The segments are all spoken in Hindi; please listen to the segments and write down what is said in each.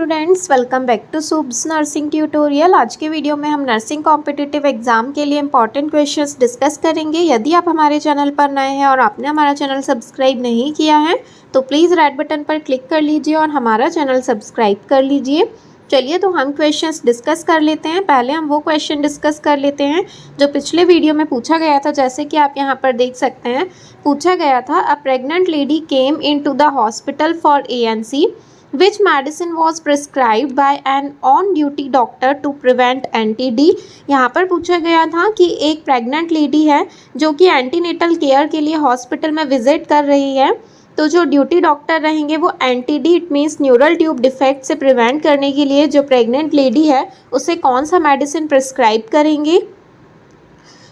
Students, welcome back to subs nursing tutorial. आज के वीडियो में हम नर्सिंग कॉम्पिटिटिव एग्जाम के लिए इंपॉर्टेंट क्वेश्चंस डिस्कस करेंगे। यदि आप हमारे चैनल पर नए हैं और आपने हमारा चैनल सब्सक्राइब नहीं किया है तो प्लीज़ रेड बटन पर क्लिक कर लीजिए और हमारा चैनल सब्सक्राइब कर लीजिए। चलिए तो हम क्वेश्चंस डिस्कस कर लेते हैं। पहले हम वो क्वेश्चन डिस्कस कर लेते हैं जो पिछले वीडियो में पूछा गया था। जैसे कि आप यहाँ पर देख सकते हैं, पूछा गया था a pregnant lady came in to the hospital for ANC. Which medicine was prescribed by an on-duty doctor to prevent NTD? यहाँ पर पूछा गया था कि एक प्रेग्नेंट लेडी है जो कि एंटीनेटल केयर के लिए हॉस्पिटल में विजिट कर रही है, तो जो ड्यूटी डॉक्टर रहेंगे वो NTD it means neural tube defect से प्रिवेंट करने के लिए जो प्रेग्नेंट लेडी है उसे कौन सा मेडिसिन प्रिस्क्राइब करेंगे।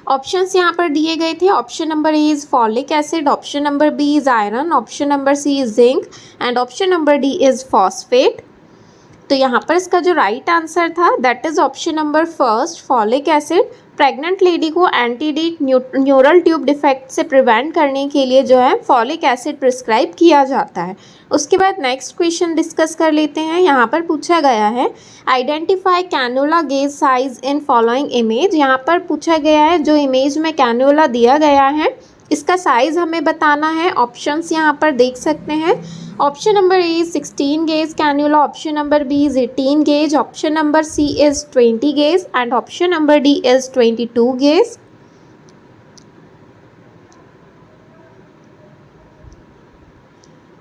ऑप्शंस यहाँ पर दिए गए थे। Option number A is folic acid, option number B is iron, option number C is zinc and option number D is phosphate. तो यहाँ पर इसका जो राइट आंसर था that is option number first, folic acid. Pregnant lady को एंटीडी न्यूरल ट्यूब डिफेक्ट से प्रिवेंट करने के लिए जो है फॉलिक एसिड प्रिस्क्राइब किया जाता है। उसके बाद नेक्स्ट क्वेश्चन डिस्कस कर लेते हैं। यहाँ पर पूछा गया है identify cannula gauge size in following image. यहाँ पर पूछा गया है जो इमेज में कैनुला दिया गया है इसका साइज हमें बताना है। ऑप्शंस यहाँ पर देख सकते हैं। Option number A is 16 gauge cannula, option number B is 18 gauge, option number C is 20 gauge and option number D is 22 gauge.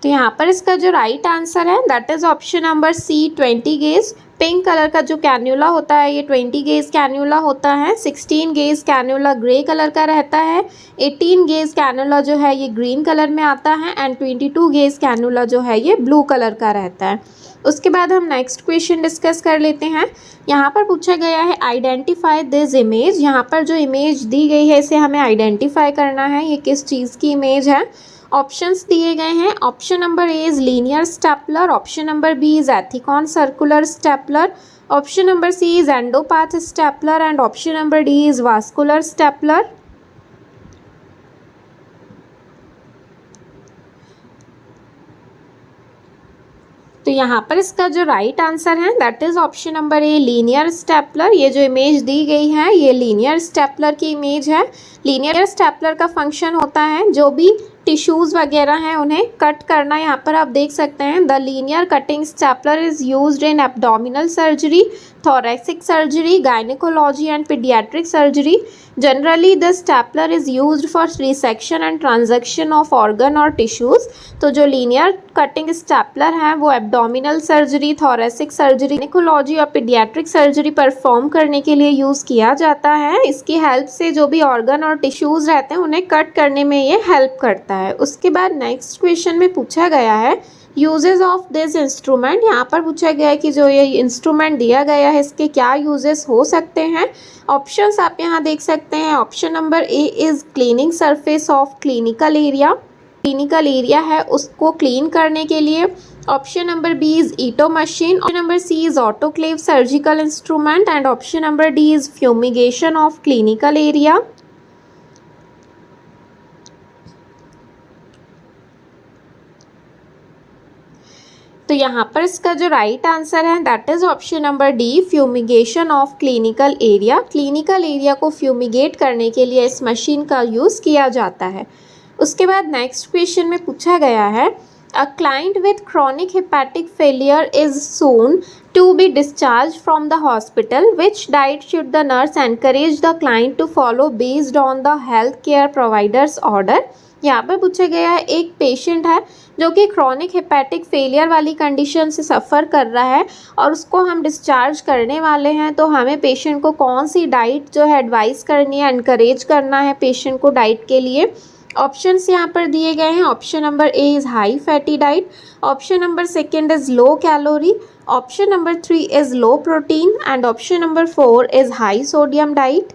तो यहाँ पर इसका जो राइट आंसर है that is option number C 20 gauge. Pink colour का जो कैन्यूला होता है ये 20 गेज कैन्यूला होता है। 16 गेज कैन्यूला ग्रे कलर का रहता है। 18 गेज कैन्यूला जो है ये ग्रीन कलर में आता है एंड 22 गेज कैन्यूला जो है ये ब्लू कलर का रहता है। उसके बाद हम नेक्स्ट क्वेश्चन डिस्कस कर लेते हैं। यहाँ पर पूछा गया है आइडेंटिफाई दिस इमेज। यहाँ पर जो इमेज दी गई है इसे हमें आइडेंटिफाई करना है, ये किस चीज़ की इमेज है। ऑप्शंस दिए गए हैं। Option number A is linear stapler, option number B is Ethicon circular stapler, option number C is Endopath stapler and option number D is vascular stapler. तो यहाँ पर इसका जो राइट आंसर है that is option number A linear stapler. ये जो इमेज दी गई है ये लीनियर स्टेपलर की इमेज है। लीनियर स्टेपलर का फंक्शन होता है जो भी टिश्यूज़ वगैरह हैं उन्हें कट करना। यहाँ पर आप देख सकते हैं the linear cutting stapler is used in abdominal surgery, thoracic surgery, gynecology and pediatric surgery. Generally, the stapler is used for resection and transection of organ or tissues. तो जो लीनियर कटिंग स्टेपलर है वो abdominal surgery, thoracic surgery, gynaecology और पीडियाट्रिक सर्जरी परफॉर्म करने के लिए यूज़ किया जाता है। इसकी हेल्प से जो भी ऑर्गन और टिश्यूज़ रहते हैं उन्हें कट करने में ये हेल्प करता है। उसके बाद नेक्स्ट क्वेश्चन में पूछा गया है यूजेस ऑफ दिस इंस्ट्रूमेंट। यहाँ पर पूछा गया है कि जो ये इंस्ट्रूमेंट दिया गया है इसके क्या यूजेस हो सकते हैं। ऑप्शंस आप यहाँ देख सकते हैं। Option number A is cleaning surface of clinical area, clinical area है उसको क्लीन करने के लिए। Option number B is ETO machine, option number C is autoclave surgical instrument and option number D is fumigation of clinical area. तो यहाँ पर इसका जो राइट आंसर है that is option number D fumigation of clinical area. Clinical area को फ्यूमिगेट करने के लिए इस मशीन का यूज़ किया जाता है। उसके बाद नेक्स्ट क्वेश्चन में पूछा गया है a client with chronic hepatic failure is soon to be discharged from the hospital. Which diet should the nurse encourage the client to follow based on the health care provider's order? यहाँ पर पूछा गया है एक पेशेंट है जो कि क्रॉनिक हेपेटिक फेलियर वाली कंडीशन से सफ़र कर रहा है और उसको हम डिस्चार्ज करने वाले हैं, तो हमें पेशेंट को कौन सी डाइट जो है एडवाइस करनी है, इनकरेज करना है पेशेंट को डाइट के लिए। ऑप्शंस यहाँ पर दिए गए हैं। Option number A is high fatty diet, option number second is low calorie, option number 3 is low protein and option number 4 is high sodium diet.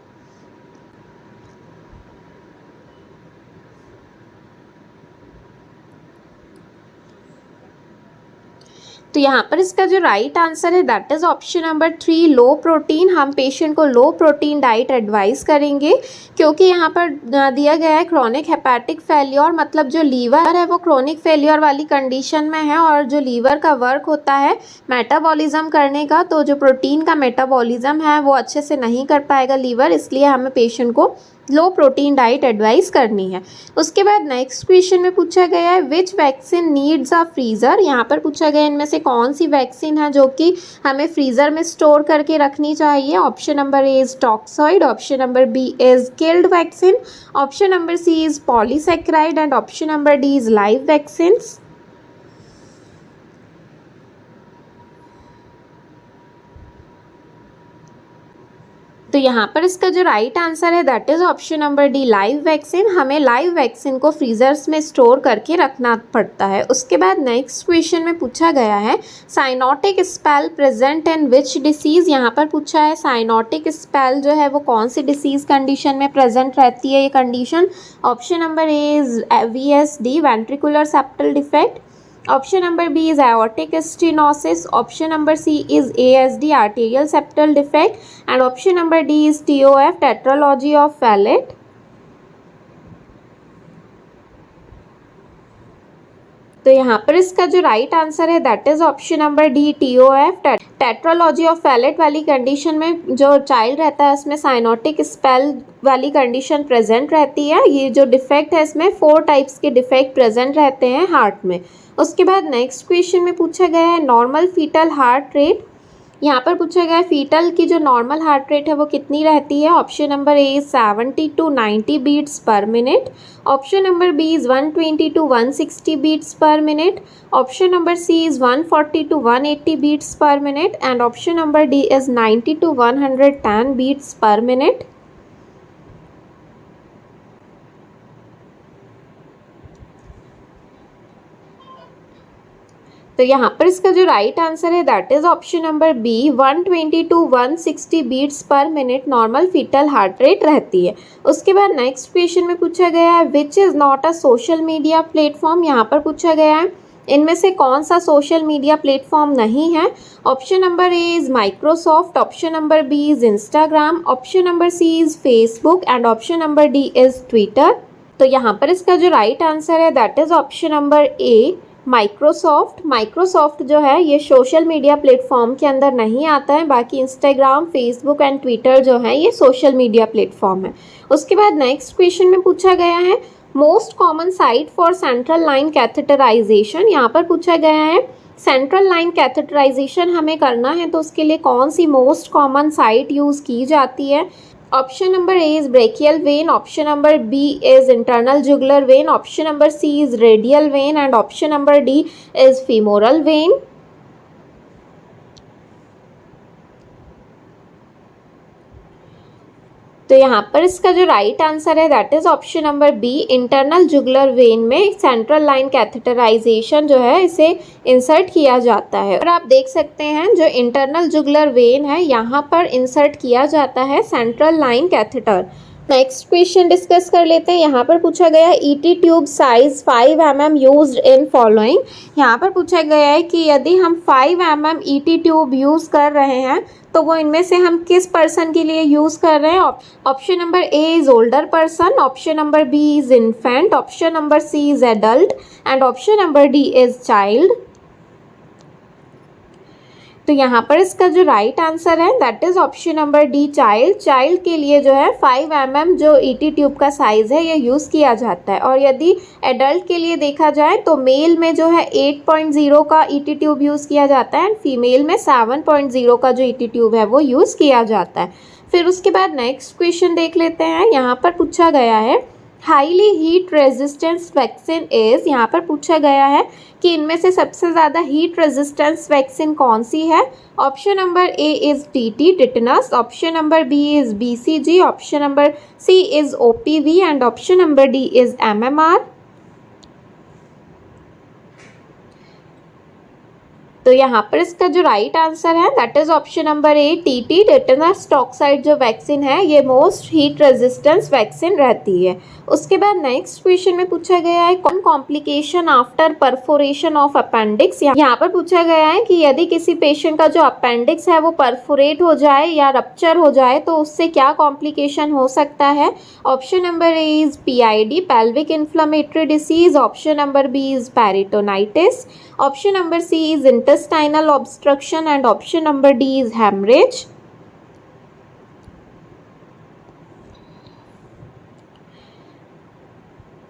तो यहाँ पर इसका जो राइट आंसर है that is option number 3 low protein. हम पेशेंट को लो प्रोटीन डाइट एडवाइस करेंगे क्योंकि यहाँ पर दिया गया है क्रोनिक हेपेटिक फेल्योर, मतलब जो लीवर है वो क्रोनिक फेल्योर वाली कंडीशन में है और जो लीवर का वर्क होता है मेटाबॉलिज्म करने का, तो जो प्रोटीन का मेटाबॉलिज्म है वो अच्छे से नहीं कर पाएगा लीवर, इसलिए हमें पेशेंट को लो प्रोटीन डाइट एडवाइस करनी है। उसके बाद नेक्स्ट क्वेश्चन में पूछा गया है विच वैक्सीन नीड्स अ फ्रीज़र। यहाँ पर पूछा गया इनमें से कौन सी वैक्सीन है जो कि हमें फ्रीज़र में स्टोर करके रखनी चाहिए। Option number A is toxoid, option number B is killed vaccine, option number C is polysaccharide and option number D is live vaccines. तो यहाँ पर इसका जो राइट आंसर है that is option number D live vaccine. हमें लाइव वैक्सीन को फ्रीजर्स में स्टोर करके रखना पड़ता है। उसके बाद नेक्स्ट क्वेश्चन में पूछा गया है cyanotic spell present in which disease. यहाँ पर पूछा है साइनोटिक स्पेल जो है वो कौन सी डिसीज़ कंडीशन में प्रेजेंट रहती है ये condition. Option number A is VSD ventricular septal defect, option number B is aortic stenosis, option number C is ASD arterial septal defect and option number D is TOF tetralogy of Fallot। तो यहाँ पर इसका जो राइट आंसर है that is option number D TOF tetralogy of Fallot वाली कंडीशन में जो चाइल्ड रहता है उसमें साइनोटिक स्पेल वाली कंडीशन प्रेजेंट रहती है। ये जो डिफेक्ट है इसमें 4 टाइप्स के डिफेक्ट प्रेजेंट रहते हैं हार्ट में। उसके बाद नेक्स्ट क्वेश्चन में पूछा गया है नॉर्मल फीटल हार्ट रेट। यहाँ पर पूछा गया है फीटल की जो नॉर्मल हार्ट रेट है वो कितनी रहती है। Option number A 70 to 90 beats per minute, option number B is 120 to 160 beats per minute, option number C is 140 to 180 beats per minute and option number D is 90 to 110 beats per minute. तो यहाँ पर इसका जो राइट आंसर है that is option number B 120 to 160 beats per minute normal fetal heart rate रहती है। उसके बाद नेक्स्ट क्वेश्चन में पूछा गया है which is not a social media platform. यहाँ पर पूछा गया है इनमें से कौन सा सोशल मीडिया प्लेटफॉर्म नहीं है। Option number A is Microsoft, option number B is Instagram, option number C is Facebook and option number D is Twitter. तो यहाँ पर इसका जो राइट आंसर है that is option number A Microsoft जो है ये सोशल मीडिया प्लेटफॉर्म के अंदर नहीं आता है, बाकी इंस्टाग्राम, फेसबुक एंड ट्विटर जो है ये सोशल मीडिया प्लेटफॉर्म है। उसके बाद नेक्स्ट क्वेश्चन में पूछा गया है most common site for central line catheterisation. यहाँ पर पूछा गया है सेंट्रल लाइन कैथेटराइजेशन हमें करना है तो उसके लिए कौन सी मोस्ट कॉमन साइट यूज़ की जाती है। Option number A is brachial vein, option number B is internal jugular vein, option number C is radial vein and option number D is femoral vein. तो यहाँ पर इसका जो राइट आंसर है that is option number B internal jugular vein में सेंट्रल लाइन कैथेटराइजेशन जो है इसे इंसर्ट किया जाता है। और आप देख सकते हैं जो इंटरनल जुगुलर वेन है यहाँ पर इंसर्ट किया जाता है central line catheter. Next question discuss कर लेते हैं। यहाँ पर पूछा गया है ET tube size 5 mm used in following. यहाँ पर पूछा गया है कि यदि हम 5 mm ET ट्यूब यूज़ कर रहे हैं तो वो इनमें से हम किस पर्सन के लिए यूज़ कर रहे हैं। Option number A is older person, option number B is infant, option number C is adult and option number D is child. तो यहाँ पर इसका जो राइट आंसर है that is option number D child. Child के लिए जो है 5 mm जो ET ट्यूब का साइज़ है ये यूज़ किया जाता है। और यदि एडल्ट के लिए देखा जाए तो मेल में जो है 8.0 का ET ट्यूब यूज़ किया जाता है एंड फीमेल में 7.0 का जो ET ट्यूब है वो यूज़ किया जाता है। फिर उसके बाद नेक्स्ट क्वेश्चन देख लेते हैं। यहाँ पर पूछा गया है highly heat resistance vaccine is. यहाँ पर पूछा गया है कि इनमें से सबसे ज़्यादा हीट रेजिस्टेंस वैक्सीन कौन सी है। Option number A is TT tetanus, option number B is BCG, option number C is OPV and option number D is MMR। तो यहाँ पर इसका जो राइट आंसर है that is option number A, TT tetanus toxoid जो वैक्सीन है ये मोस्ट हीट रेजिस्टेंस वैक्सीन रहती है। उसके बाद नेक्स्ट क्वेश्चन में पूछा गया है कौन complication after perforation of appendix. यहाँ पर पूछा गया है कि यदि किसी पेशेंट का जो अपेंडिक्स है वो परफोरेट हो जाए या रप्चर हो जाए तो उससे क्या कॉम्प्लिकेशन हो सकता है। Option number A is PID, pelvic inflammatory disease. Option number B is peritonitis. Option number C is intestinal obstruction and option number D is hemorrhage।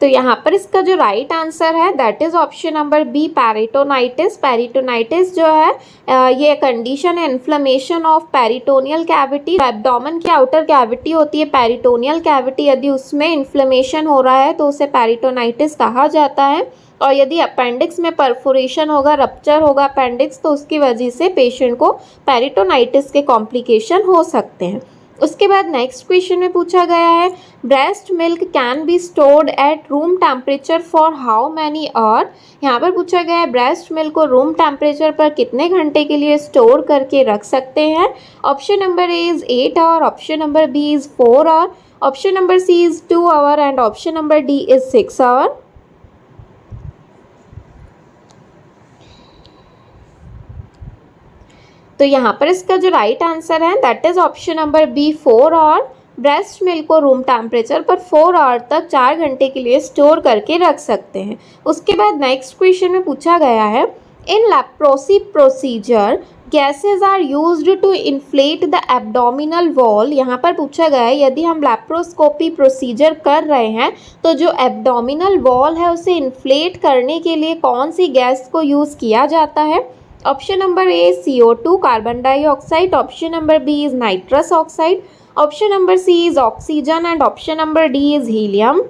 तो यहाँ पर इसका जो राइट आंसर है that is option number B, peritonitis. Peritonitis जो है ये कंडीशन है inflammation of peritoneal cavity. Abdomen की आउटर कैविटी होती है पेरिटोनियल कैविटी, यदि उसमें इन्फ्लेमेशन हो रहा है तो उसे पेरिटोनाइटिस कहा जाता है। और यदि अपेंडिक्स में परफोरेशन होगा, रप्चर होगा अपेंडिक्स, तो उसकी वजह से पेशेंट को पेरिटोनाइटिस के कॉम्प्लिकेशन हो सकते हैं। उसके बाद नेक्स्ट क्वेश्चन में पूछा गया है breast milk can be stored at room temperature for how many hour. यहाँ पर पूछा गया है ब्रेस्ट मिल्क को रूम टेम्परेचर पर कितने घंटे के लिए स्टोर करके रख सकते हैं। Option number A is 8 hour, option number B is 4 hour, option number C is 2 hour and option number D is 6 hour. तो यहाँ पर इसका जो राइट आंसर है that is option number B, 4 hour. Breast milk को रूम टेम्परेचर पर 4 आवर तक 4 घंटे के लिए स्टोर करके रख सकते हैं। उसके बाद नेक्स्ट क्वेश्चन में पूछा गया है in leprosy procedure gases are used to inflate the abdominal wall. यहाँ पर पूछा गया है यदि हम लेप्रोस्कोपी प्रोसीजर कर रहे हैं तो जो एब्डोमिनल वॉल है उसे इन्फ्लेट करने के लिए कौन सी गैस को यूज़ किया जाता है। Option number A CO2 carbon dioxide, option number B is nitrous oxide, option number C is oxygen and option number D is helium.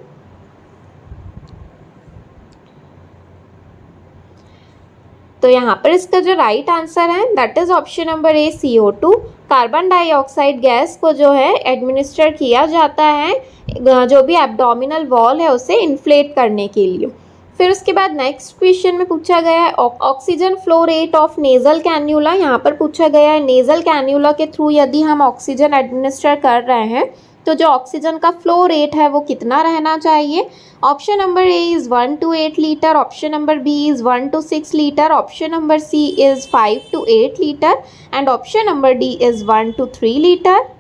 तो यहाँ पर इसका जो राइट आंसर है that is option number A, CO2 carbon dioxide gas को जो है एडमिनिस्टर किया जाता है जो भी एब्डोमिनल वॉल है उसे इन्फ्लेट करने के लिए। फिर उसके बाद नेक्स्ट क्वेश्चन में पूछा गया है oxygen flow rate of nasal cannula. यहाँ पर पूछा गया है नेजल कैन्यूला के थ्रू यदि हम ऑक्सीजन एडमिनिस्टर कर रहे हैं तो जो ऑक्सीजन का फ्लो रेट है वो कितना रहना चाहिए। Option number A is 1 to 8 litre, option number B is 1 to 6 litre, option number C is 5 to 8 litre and option number D is 1 to 3 litre.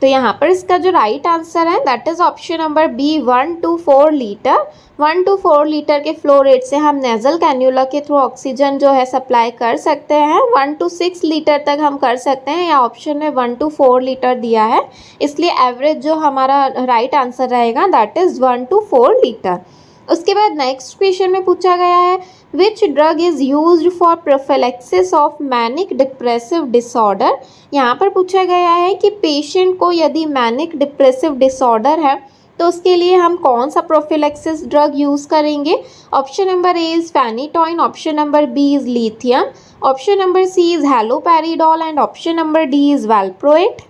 तो यहाँ पर इसका जो राइट आंसर है that is option number B, 1 to 4 litre. 1 to 4 litre के फ्लो रेट से हम नेजल कैन्यूला के थ्रू ऑक्सीजन जो है सप्लाई कर सकते हैं। 1 to 6 लीटर तक हम कर सकते हैं या ऑप्शन में 1 to 4 लीटर दिया है, इसलिए एवरेज जो हमारा राइट आंसर रहेगा दैट इज़ 1 to 4 लीटर। उसके बाद नेक्स्ट क्वेश्चन में पूछा गया है which drug is used for prophylaxis of manic depressive disorder. यहाँ पर पूछा गया है कि पेशेंट को यदि मैनिक डिप्रेसिव डिसऑर्डर है तो उसके लिए हम कौन सा प्रोफिलैक्सिस ड्रग यूज़ करेंगे। Option number A is phenytoin, option number B is lithium, option number C is haloperidol and option number D is valproate.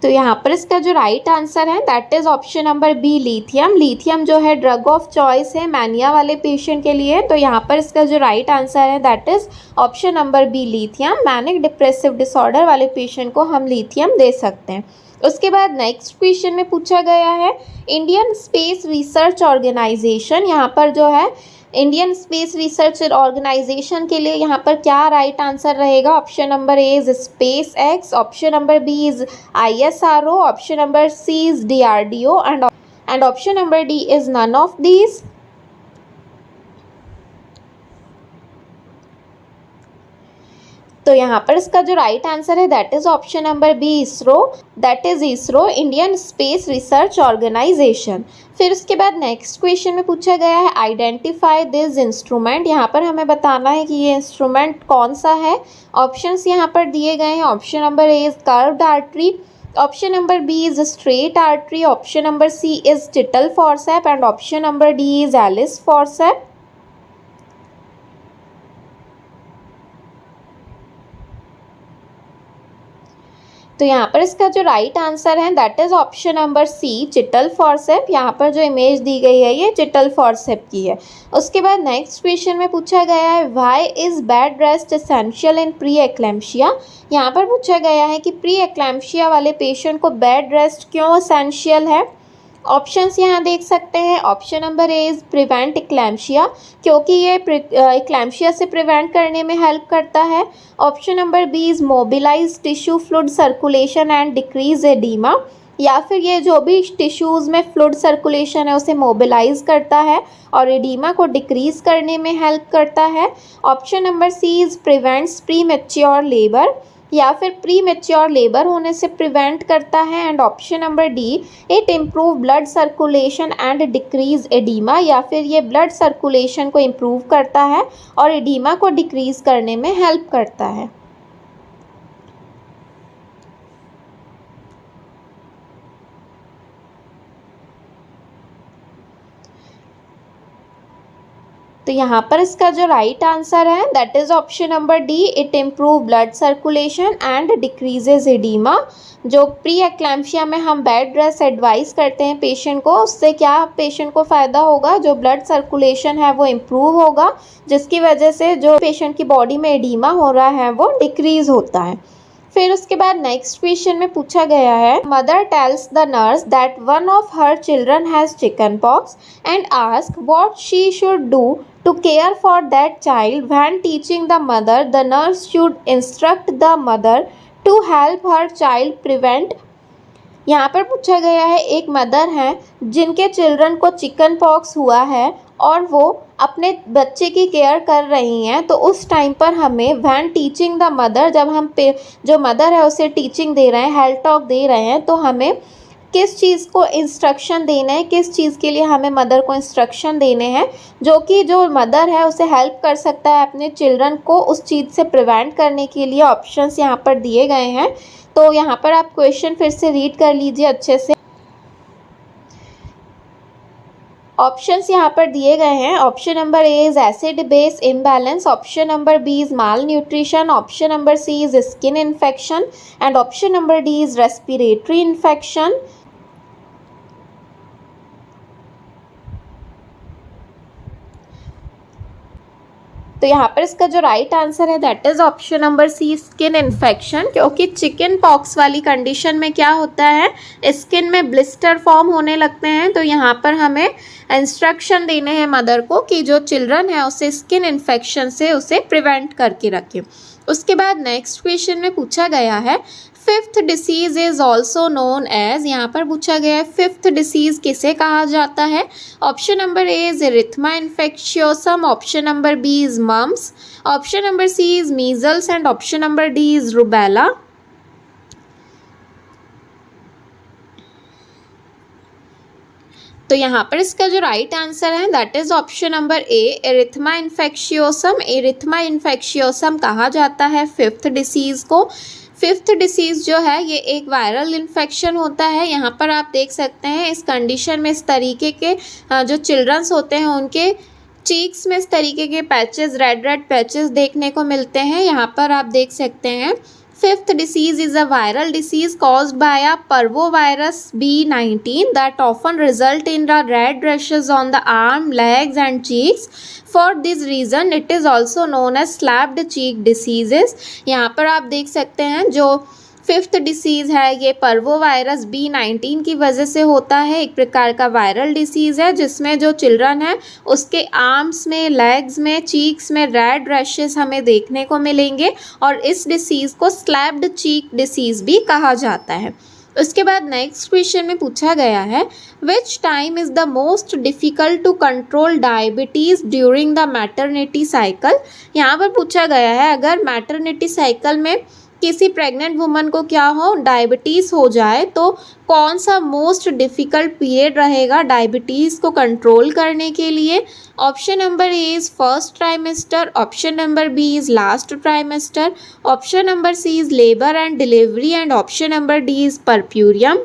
तो यहाँ पर इसका जो राइट आंसर है that is option number B, lithium. Lithium जो है ड्रग ऑफ चॉइस है मैनिया वाले पेशेंट के लिए, तो यहाँ पर इसका जो राइट आंसर है that is option number B, lithium. Manic depressive disorder वाले पेशेंट को हम लिथियम दे सकते हैं। उसके बाद नेक्स्ट क्वेश्चन में पूछा गया है इंडियन स्पेस रिसर्च ऑर्गेनाइजेशन। यहाँ पर जो है इंडियन स्पेस रिसर्च ऑर्गेनाइजेशन के लिए यहाँ पर क्या राइट आंसर रहेगा। Option number A is SpaceX, option number B is ISRO, option number C is DRDO and option number D is none of these. तो यहाँ पर इसका जो राइट आंसर है that is option number B, ISRO. That is ISRO, Indian space research organisation. फिर उसके बाद नेक्स्ट क्वेश्चन में पूछा गया है आइडेंटिफाई दिस इंस्ट्रूमेंट। यहाँ पर हमें बताना है कि ये इंस्ट्रूमेंट कौन सा है। ऑप्शंस यहाँ पर दिए गए हैं। Option number A is curved artery, option number B is straight artery, option number C is Cheatle forceps and option number D is Allis forceps. तो यहाँ पर इसका जो राइट आंसर है that is option number C, Cheatle forceps. यहाँ पर जो इमेज दी गई है ये चिटल फॉरसेप की है। उसके बाद नेक्स्ट क्वेश्चन में पूछा गया है why is bed rest essential in pre eclampsia. यहाँ पर पूछा गया है कि प्री एक्लैम्सिया वाले पेशेंट को बेड रेस्ट क्यों एसेंशियल है। ऑप्शंस यहाँ देख सकते हैं। Option number A is prevent eclampsia, क्योंकि ये इक्लैम्शिया से प्रिवेंट करने में हेल्प करता है। Option number B is mobilise tissue fluid circulation and decrease oedema, या फिर ये जो भी टिश्यूज़ में फ्लूइड सर्कुलेशन है उसे मोबिलाइज करता है और एडीमा को डिक्रीज करने में हेल्प करता है। Option number C is prevents premature labour, या फिर प्री मैच्योर लेबर होने से प्रिवेंट करता है। And option number D it improve blood circulation and decrease oedema, या फिर ये ब्लड सर्कुलेशन को इम्प्रूव करता है और एडीमा को डिक्रीज करने में हेल्प करता है। तो यहाँ पर इसका जो राइट आंसर है that is option number D, it improve blood circulation and decreases oedema. जो प्री एक्लैम्सिया में हम बेड रेस्ट एडवाइस करते हैं पेशेंट को, उससे क्या पेशेंट को फ़ायदा होगा, जो ब्लड सर्कुलेशन है वो इम्प्रूव होगा, जिसकी वजह से जो पेशेंट की बॉडी में एडीमा हो रहा है वो डिक्रीज होता है। फिर उसके बाद नेक्स्ट क्वेश्चन में पूछा गया है mother tells the nurse that one of her children has chicken pox and ask what she should do to care for that child. When teaching the mother, the nurse should instruct the mother to help her child prevent। यहाँ पर पूछा गया है एक मदर हैं जिनके चिल्ड्रन को चिकन पॉक्स हुआ है और वो अपने बच्चे की केयर कर रही हैं, तो उस टाइम पर हमें व्हेन टीचिंग द मदर, जब हम जो मदर है उसे टीचिंग दे रहे हैं, हेल्थ टॉक दे रहे हैं, तो हमें किस चीज़ को इंस्ट्रक्शन देना है, किस चीज़ के लिए हमें मदर को इंस्ट्रक्शन देने हैं जो कि जो मदर है उसे हेल्प कर सकता है अपने चिल्ड्रन को उस चीज़ से प्रिवेंट करने के लिए। ऑप्शंस यहाँ पर दिए गए हैं, तो यहाँ पर आप क्वेश्चन फिर से रीड कर लीजिए अच्छे से। ऑप्शंस यहाँ पर दिए गए हैं। Option number A is acid base imbalance, option number B is malnutrition, option number C is skin infection and option number D is respiratory infection. तो यहाँ पर इसका जो राइट आंसर है that is option number C, skin infection. क्योंकि चिकन पॉक्स वाली कंडीशन में क्या होता है, स्किन में ब्लिस्टर फॉर्म होने लगते हैं, तो यहाँ पर हमें इंस्ट्रक्शन देने हैं मदर को कि जो चिल्ड्रन है उसे स्किन इन्फेक्शन से उसे प्रिवेंट करके रखें। उसके बाद नेक्स्ट क्वेश्चन में पूछा गया है fifth disease is also known as. यहाँ पर पूछा गया है फिफ्थ डिसीज़ किसे कहा जाता है। Option number A is erythema infectiosum, option number B is mumps, option number C is measles and option number D is rubella. तो यहाँ पर इसका जो राइट आंसर है that is option number A, erythema infectiosum. Erythema infectiosum कहा जाता है फिफ्थ डिसीज़ को। फिफ्थ डिसीज़ जो है ये एक वायरल इन्फेक्शन होता है। यहाँ पर आप देख सकते हैं इस कंडीशन में इस तरीके के जो चिल्ड्रंस होते हैं उनके चीक्स में इस तरीके के पैचेस, रेड रेड पैचेस देखने को मिलते हैं। यहाँ पर आप देख सकते हैं Fifth disease is a viral disease caused by a parvovirus B19 that often result in the red rashes on the arm, legs and cheeks. For this reason it is also known as slapped cheek diseases। यहाँ पर आप देख सकते हैं जो फिफ्थ डिसीज़ है ये पर्वोवायरस B19 की वजह से होता है। एक प्रकार का वायरल डिसीज़ है जिसमें जो चिल्ड्रन है उसके आर्म्स में, लेग्स में, चीक्स में रेड रैशेस हमें देखने को मिलेंगे और इस डिसीज़ को स्लैप्ड चीक डिसीज़ भी कहा जाता है। उसके बाद नेक्स्ट क्वेश्चन में पूछा गया है which time is the most difficult to control diabetes during the maternity cycle. यहाँ पर पूछा गया है अगर मैटरनिटी साइकिल में किसी प्रेग्नेंट वुमन को क्या हो, डायबिटीज़ हो जाए, तो कौन सा मोस्ट डिफ़िकल्ट पीरियड रहेगा डायबिटीज़ को कंट्रोल करने के लिए। Option number A is first trimester, option number B is last trimester, option number C is labour and delivery and option number D is puerperium.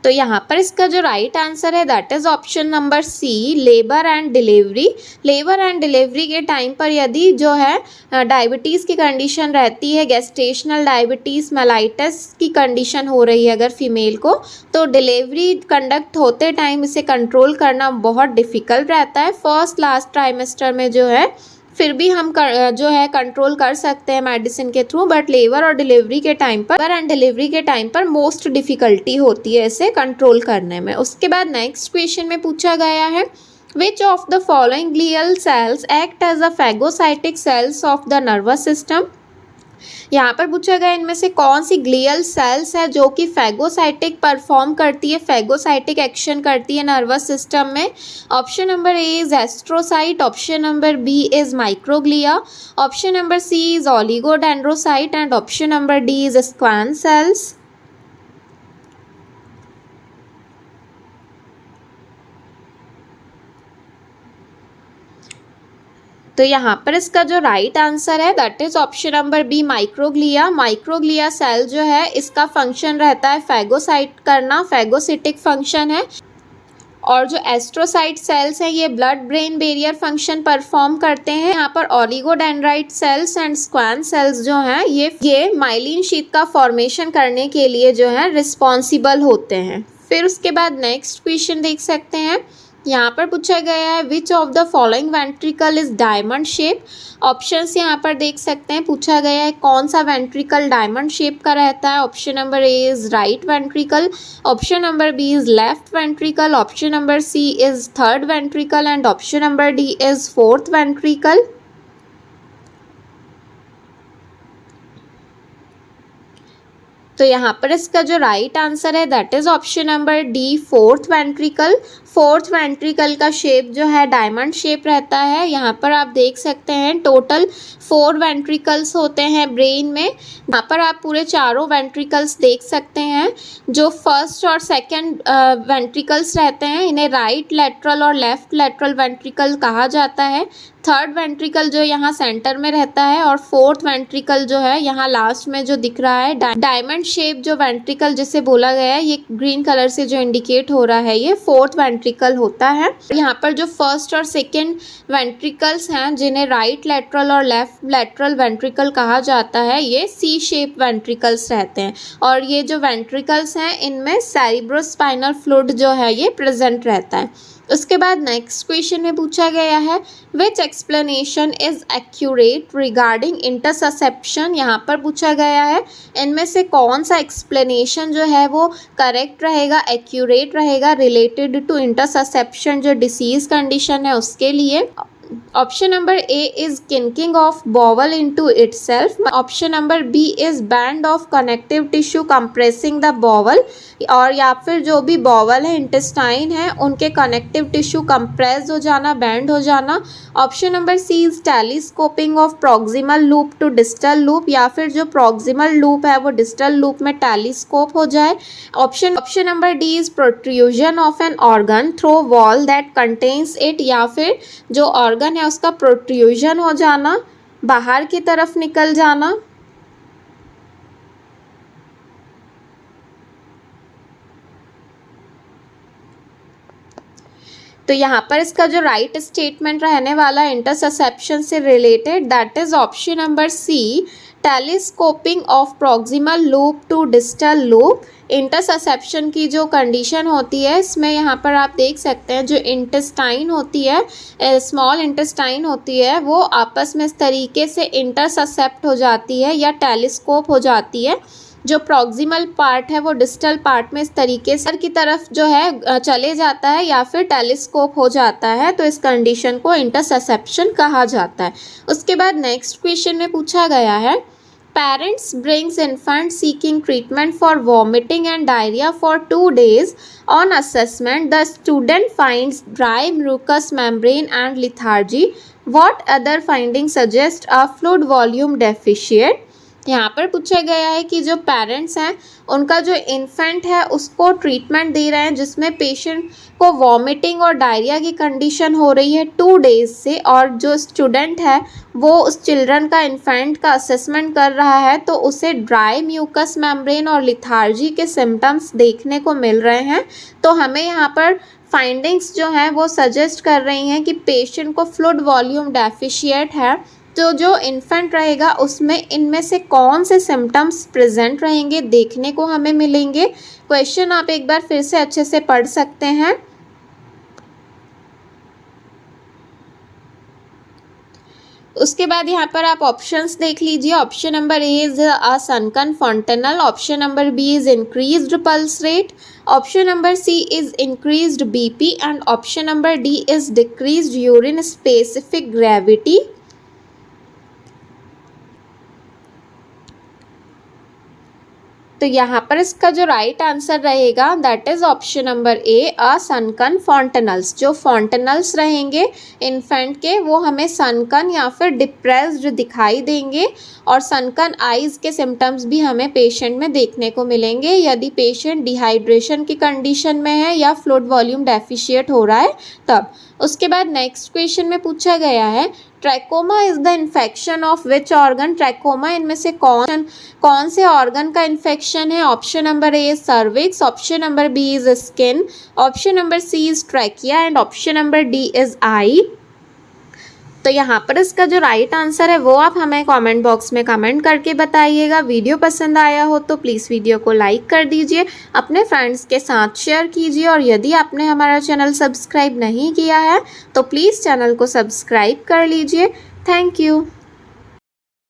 तो यहाँ पर इसका जो राइट आंसर है that is option number C, labour and delivery. Labour and delivery के टाइम पर यदि जो है डायबिटीज़ की कंडीशन रहती है, गेस्टेशनल डायबिटीज़, मेलाइटस की कंडीशन हो रही है अगर फीमेल को, तो डिलीवरी कंडक्ट होते टाइम इसे कंट्रोल करना बहुत डिफ़िकल्ट रहता है। फर्स्ट लास्ट ट्राइमेस्टर में जो है फिर भी हम जो है कंट्रोल कर सकते हैं मेडिसिन के थ्रू, बट लेबर और डिलीवरी के टाइम पर एंड डिलीवरी के टाइम पर मोस्ट डिफ़िकल्टी होती है इसे कंट्रोल करने में। उसके बाद नेक्स्ट क्वेश्चन में पूछा गया है which of the following glial cells act as a phagocytic cells of the nervous system. यहाँ पर पूछा गया इनमें से कौन सी ग्लियल सेल्स है जो कि फैगोसाइटिक परफॉर्म करती है, फैगोसाइटिक एक्शन करती है नर्वस सिस्टम में। Option number A is astrocyte, option number B is microglia, option number C is oligodendrocyte and option number D is Schwann cells. तो यहाँ पर इसका जो राइट आंसर है that is option number B, microglia. Microglia cell जो है इसका फंक्शन रहता है फैगोसाइट करना, फैगोसिटिक फंक्शन है। और जो एस्ट्रोसाइट सेल्स हैं ये blood brain barrier function perform करते हैं। यहाँ पर ओलिगोडेंड्राइट सेल्स एंड स्क्वान सेल्स जो हैं ये माइलिन शीट का फॉर्मेशन करने के लिए जो है रिस्पॉन्सिबल होते हैं। फिर उसके बाद नेक्स्ट क्वेश्चन देख सकते हैं। यहाँ पर पूछा गया है which of the following ventricle is diamond shape. Options यहाँ पर देख सकते हैं, पूछा गया है कौन सा वेंट्रिकल डायमंड शेप का रहता है। Option number A is right ventricle, option number B is left ventricle, option number C is third ventricle and option number D is fourth ventricle. तो यहाँ पर इसका जो राइट आंसर है that is option number D, fourth ventricle. Fourth ventricle का शेप जो है डायमंड शेप रहता है। यहाँ पर आप देख सकते हैं टोटल 4 वेंट्रिकल्स होते हैं ब्रेन में। यहाँ पर आप पूरे चारों वेंट्रिकल्स देख सकते हैं। जो फर्स्ट और सेकंड वेंट्रिकल्स रहते हैं इन्हें राइट लेटरल और लेफ्ट लेटरल वेंट्रिकल कहा जाता है। थर्ड वेंट्रिकल जो यहाँ सेंटर में रहता है और फोर्थ वेंट्रिकल जो है यहाँ लास्ट में जो दिख रहा है डायमंड शेप जो वेंट्रिकल जिसे बोला गया है, ये ग्रीन कलर से जो इंडिकेट हो रहा है ये फोर्थ वेंट्रिकल होता है। यहाँ पर जो फर्स्ट और सेकंड वेंट्रिकल्स हैं जिन्हें राइट लेटरल और लेफ्ट लेटरल वेंट्रिकल कहा जाता है ये सी शेप वेंट्रिकल्स रहते हैं। और ये जो वेंट्रिकल्स हैं इनमें सेरिब्रोस्पाइनल फ्लूइड जो है ये प्रेजेंट रहता है। उसके बाद नेक्स्ट क्वेश्चन में पूछा गया है which explanation is accurate regarding interception. यहाँ पर पूछा गया है इनमें से कौन सा एक्सप्लेनेशन जो है वो करेक्ट रहेगा, एक्यूरेट रहेगा रिलेटेड टू इंटरसेप्शन जो डिसीज कंडीशन है उसके लिए। Option number A is kinking of bowel into itself, option number B is band of connective tissue compressing the bowel, और या फिर जो भी बॉवल है इंटेस्टाइन है उनके कनेक्टिव टिश्यू कंप्रेस हो जाना, बैंड हो जाना। Option number C is telescoping of proximal loop to distal loop, या फिर जो प्रॉक्सिमल लूप है वो डिस्टल लूप में टेलीस्कोप हो जाए। Option number D is protrusion of an organ through wall that contains it, या फिर जो ऑर्गन है उसका प्रोट्रूजन हो जाना, बाहर की तरफ निकल जाना। तो यहाँ पर इसका जो राइट स्टेटमेंट रहने वाला इंटरसेप्शन से related that is option number C, telescoping of proximal loop to distal loop. Interception की जो कंडीशन होती है इसमें यहाँ पर आप देख सकते हैं जो इंटेस्टाइन होती है, स्मॉल इंटेस्टाइन होती है, वो आपस में इस तरीके से इंटरसेप्ट हो जाती है या टेलीस्कोप हो जाती है। जो प्रॉक्सिमल पार्ट है वो डिस्टल पार्ट में इस तरीके से की तरफ जो है चले जाता है या फिर टेलीस्कोप हो जाता है, तो इस कंडीशन को इंटरसेप्शन कहा जाता है। उसके बाद नेक्स्ट क्वेश्चन में पूछा गया है Parents brings infant seeking treatment for vomiting and diarrhea for 2 days. On assessment, the student finds dry mucous membrane and lethargy. What other findings suggest a fluid volume deficit? यहाँ पर पूछा गया है कि जो पेरेंट्स हैं उनका जो इन्फेंट है उसको ट्रीटमेंट दे रहे हैं जिसमें पेशेंट को वॉमिटिंग और डायरिया की कंडीशन हो रही है 2 डेज से, और जो स्टूडेंट है वो उस चिल्ड्रन का इन्फेंट का असेसमेंट कर रहा है तो उसे ड्राई म्यूकस मेम्ब्रेन और लिथार्जी के सिम्टम्स देखने को मिल रहे हैं। तो हमें यहाँ पर फाइंडिंग्स जो हैं वो सजेस्ट कर रही हैं कि पेशेंट को फ्लूइड वॉल्यूम डेफिशिएट है। तो जो इन्फेंट रहेगा उसमें इनमें से कौन से सिम्टम्स प्रेजेंट रहेंगे देखने को हमें मिलेंगे। क्वेश्चन आप एक बार फिर से अच्छे से पढ़ सकते हैं। उसके बाद यहाँ पर आप ऑप्शंस देख लीजिए। Option number A is a sunken fontanel, option number B is increased pulse rate, option number C is increased BP and option number D is decreased urine specific gravity. तो यहाँ पर इसका जो राइट आंसर रहेगा that is option number A a sunken fontanels. जो फॉन्टेनल्स रहेंगे इन्फेंट के वो हमें सनकन या फिर डिप्रेस्ड दिखाई देंगे, और सनकन आइज़ के सिम्टम्स भी हमें पेशेंट में देखने को मिलेंगे यदि पेशेंट डिहाइड्रेशन की कंडीशन में है या फ्लूइड वॉल्यूम डेफिशिएट हो रहा है तब। उसके बाद नेक्स्ट क्वेश्चन में पूछा गया है trachoma is the infection of which organ. Trachoma इनमें से कौन से ऑर्गन का इन्फेक्शन है। Option number A is cervix, option number B is skin, option number C is trachea and option number D is eye. तो यहाँ पर इसका जो राइट आंसर है वो आप हमें कमेंट बॉक्स में कमेंट करके बताइएगा। वीडियो पसंद आया हो तो प्लीज़ वीडियो को लाइक कर दीजिए, अपने फ्रेंड्स के साथ शेयर कीजिए, और यदि आपने हमारा चैनल सब्सक्राइब नहीं किया है तो प्लीज़ चैनल को सब्सक्राइब कर लीजिए। Thank you.